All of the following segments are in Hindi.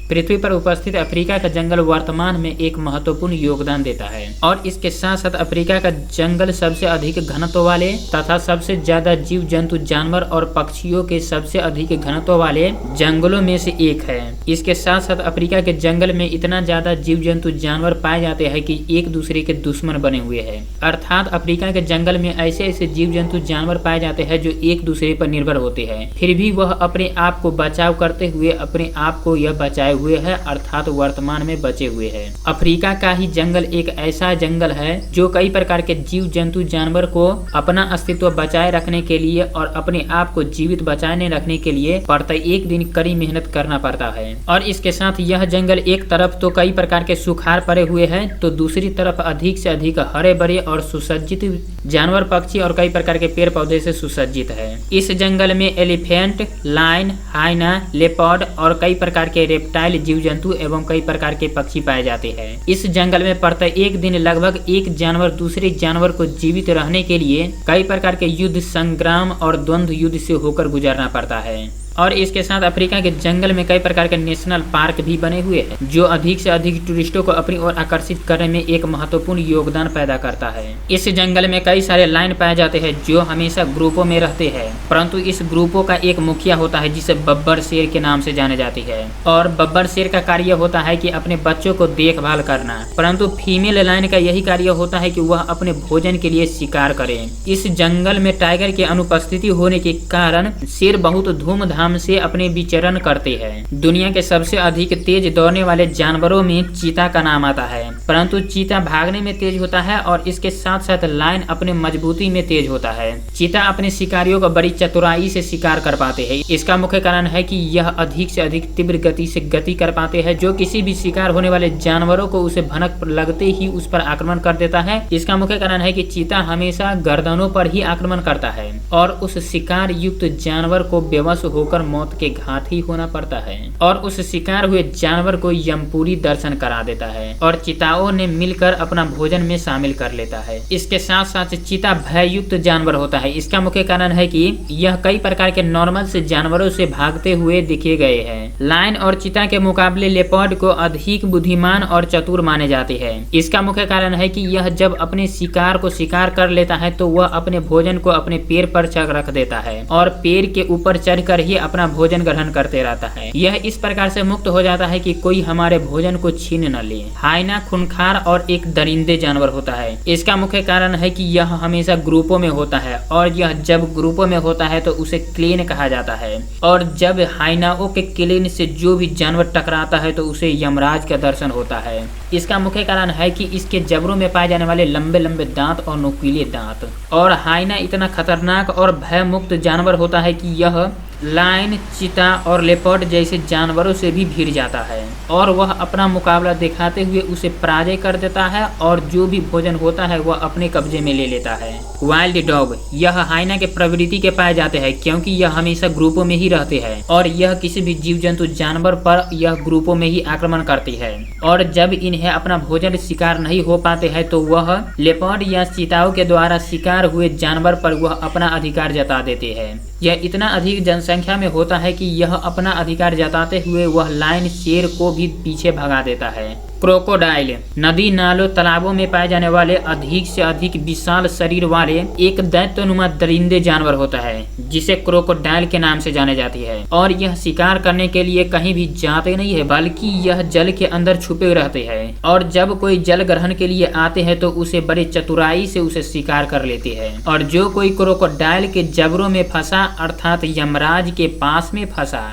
पृथ्वी पर उपस्थित अफ्रीका का जंगल वर्तमान में एक महत्वपूर्ण योगदान देता है और इसके साथ साथ अफ्रीका का जंगल सबसे अधिक घनत्व वाले तथा सबसे ज्यादा जीव जंतु जानवर और पक्षियों के सबसे अधिक घनत्व वाले जंगलों में से एक है। इसके साथ साथ अफ्रीका के जंगल में इतना ज्यादा जीव जंतु जानवर पाए जाते हैं कि एक दूसरे के दुश्मन बने हुए हैं। अर्थात अफ्रीका के जंगल में ऐसे ऐसे जीव जंतु जानवर पाए जाते हैं जो एक दूसरे पर निर्भर होते हैं, फिर भी वह अपने आप को बचाव करते हुए अपने आप को यह बचाए हुए है, अर्थात वर्तमान में बचे हुए है। अफ्रीका का ही जंगल एक ऐसा जंगल है जो कई प्रकार के जीव जंतु जानवर को अपना अस्तित्व बचाए रखने के लिए और अपने आप को जीवित बचाने रखने के लिए प्रत्येक दिन कड़ी मेहनत करना पड़ता है। और इसके साथ यह जंगल एक तरफ तो कई प्रकार के सुखाड़ पड़े हुए हैं तो दूसरी तरफ अधिक से अधिक हरे भरे और सुसज्जित जानवर पक्षी और कई प्रकार के पेड़ पौधे से सुसज्जित है। इस जंगल में एलिफेंट, लायन, हाइना, लेपर्ड और कई प्रकार के रेप्टाइल जीव जंतु एवं कई प्रकार के पक्षी पाए जाते हैं। इस जंगल में प्रत्येक दिन लगभग एक जानवर दूसरे जानवर को जीवित रहने के लिए कई प्रकार के युद्ध, संग्राम और द्वंद्व युद्ध से होकर गुजरना पड़ता है। और इसके साथ अफ्रीका के जंगल में कई प्रकार के नेशनल पार्क भी बने हुए हैं जो अधिक से अधिक टूरिस्टों को अपनी ओर आकर्षित करने में एक महत्वपूर्ण योगदान पैदा करता है। इस जंगल में कई सारे लायन पाए जाते हैं जो हमेशा ग्रुपों में रहते हैं, परंतु इस ग्रुपों का एक मुखिया होता है जिसे बब्बर शेर के नाम से जाने जाती है। और बब्बर शेर का कार्य होता है कि अपने बच्चों को देखभाल करना, परंतु फीमेल लायन का यही कार्य होता है कि वह अपने भोजन के लिए शिकार करे। इस जंगल में टाइगर की अनुपस्थिति होने के कारण शेर बहुत धूमधाम से अपने विचरण करते हैं। दुनिया के सबसे अधिक तेज दौड़ने वाले जानवरों में चीता का नाम आता है, परंतु चीता भागने में तेज होता है और इसके साथ साथ लायन अपने मजबूती में तेज होता है। चीता अपने शिकारियों को बड़ी चतुराई से शिकार कर पाते हैं। इसका मुख्य कारण है कि यह अधिक से अधिक तीव्र गति से गति कर पाते हैं जो किसी भी शिकार होने वाले जानवरों को उसे भनक लगते ही उस पर आक्रमण कर देता है। इसका मुख्य कारण है कि चीता हमेशा गर्दनों पर ही आक्रमण करता है और उस शिकार युक्त जानवर को बेवश होकर मौत के घाट ही होना पड़ता है और उस शिकार हुए जानवर को यमपुरी दर्शन करा देता है और चिताओं ने मिलकर अपना भोजन में शामिल कर लेता है। इसके साथ साथ चीता भययुक्त जानवर होता है। इसका मुख्य कारण है कि यह कई प्रकार के नॉर्मल से जानवरों से भागते हुए दिखे गए हैं। लायन और चीता के मुकाबले लेपर्ड को अधिक बुद्धिमान और चतुर माने जाते हैं। इसका मुख्य कारण है कि यह जब अपने शिकार को शिकार कर लेता है तो वह अपने भोजन को अपने पैर पर रख देता है और पेड़ के ऊपर चढ़कर ही अपना भोजन ग्रहण करते रहता है। यह इस प्रकार से मुक्त हो जाता है कि कोई हमारे भोजन को छीन न ले। हाइना खूंखार और एक दरिंदे जानवर होता है। इसका मुख्य कारण है कि यह हमेशा ग्रुपों में होता है और यह जब ग्रुपों में होता है तो उसे क्लेन कहा जाता है और जब हाइनाओं के क्लेन से जो भी जानवर टकराता है तो उसे यमराज का दर्शन होता है। इसका मुख्य कारण है कि इसके जबड़ों में पाए जाने वाले लंबे लंबे दांत और नुकीले दांत। और हाइना इतना खतरनाक और भय मुक्त जानवर होता है कि यह लायन, चीता और लेपर्ड जैसे जानवरों से भी भिड़ जाता है और वह अपना मुकाबला दिखाते हुए उसे पराजय कर देता है और जो भी भोजन होता है वह अपने कब्जे में ले लेता है। वाइल्ड डॉग, यह हाइना के प्रवृत्ति के पाए जाते हैं क्योंकि यह हमेशा ग्रुपों में ही रहते हैं और यह किसी भी जीव जंतु जानवर पर यह ग्रुपों में ही आक्रमण करती है और जब इन्हें अपना भोजन शिकार नहीं हो पाते हैं तो वह लेपर्ड या चीताओं के द्वारा शिकार हुए जानवर पर वह अपना अधिकार जता देते हैं। यह इतना अधिक जनसंख्या में होता है कि यह अपना अधिकार जताते हुए वह लायन शेर को भी पीछे भगा देता है। क्रोकोडाइल, नदी नालों तालाबों में पाए जाने वाले अधिक से अधिक विशाल शरीर वाले एक दैत्यनुमा दरिंदे जानवर होता है जिसे क्रोकोडाइल के नाम से जाने जाती है और यह शिकार करने के लिए कहीं भी जाते नहीं है बल्कि यह जल के अंदर छुपे रहते हैं और जब कोई जल ग्रहण के लिए आते हैं तो उसे बड़े चतुराई से उसे शिकार कर लेते हैं। और जो कोई क्रोकोडाइल के जबड़ों में फंसा अर्थात यमराज के पास में फंसा,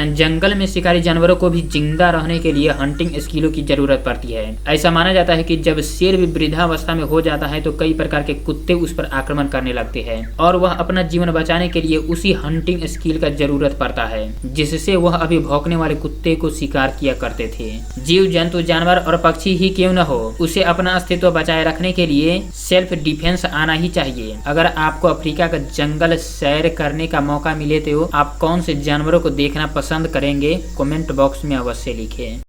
जंगल में शिकारी जानवरों को भी जिंदा रहने के लिए हंटिंग स्किलों की जरूरत पड़ती है। ऐसा माना जाता है कि जब शेर भी वृद्धावस्था में हो जाता है तो कई प्रकार के कुत्ते उस पर आक्रमण करने लगते हैं और वह अपना जीवन बचाने के लिए उसी हंटिंग स्किल का जरूरत पड़ता है जिससे वह अभी भौंकने वाले कुत्ते को शिकार किया करते थे। जीव जंतु जानवर और पक्षी ही क्यों न हो, उसे अपना अस्तित्व बचाए रखने के लिए सेल्फ डिफेंस आना ही चाहिए। अगर आपको अफ्रीका का जंगल सैर करने का मौका मिले तो आप कौन से जानवरों को देखना पसंद करेंगे? कमेंट बॉक्स में अवश्य लिखें।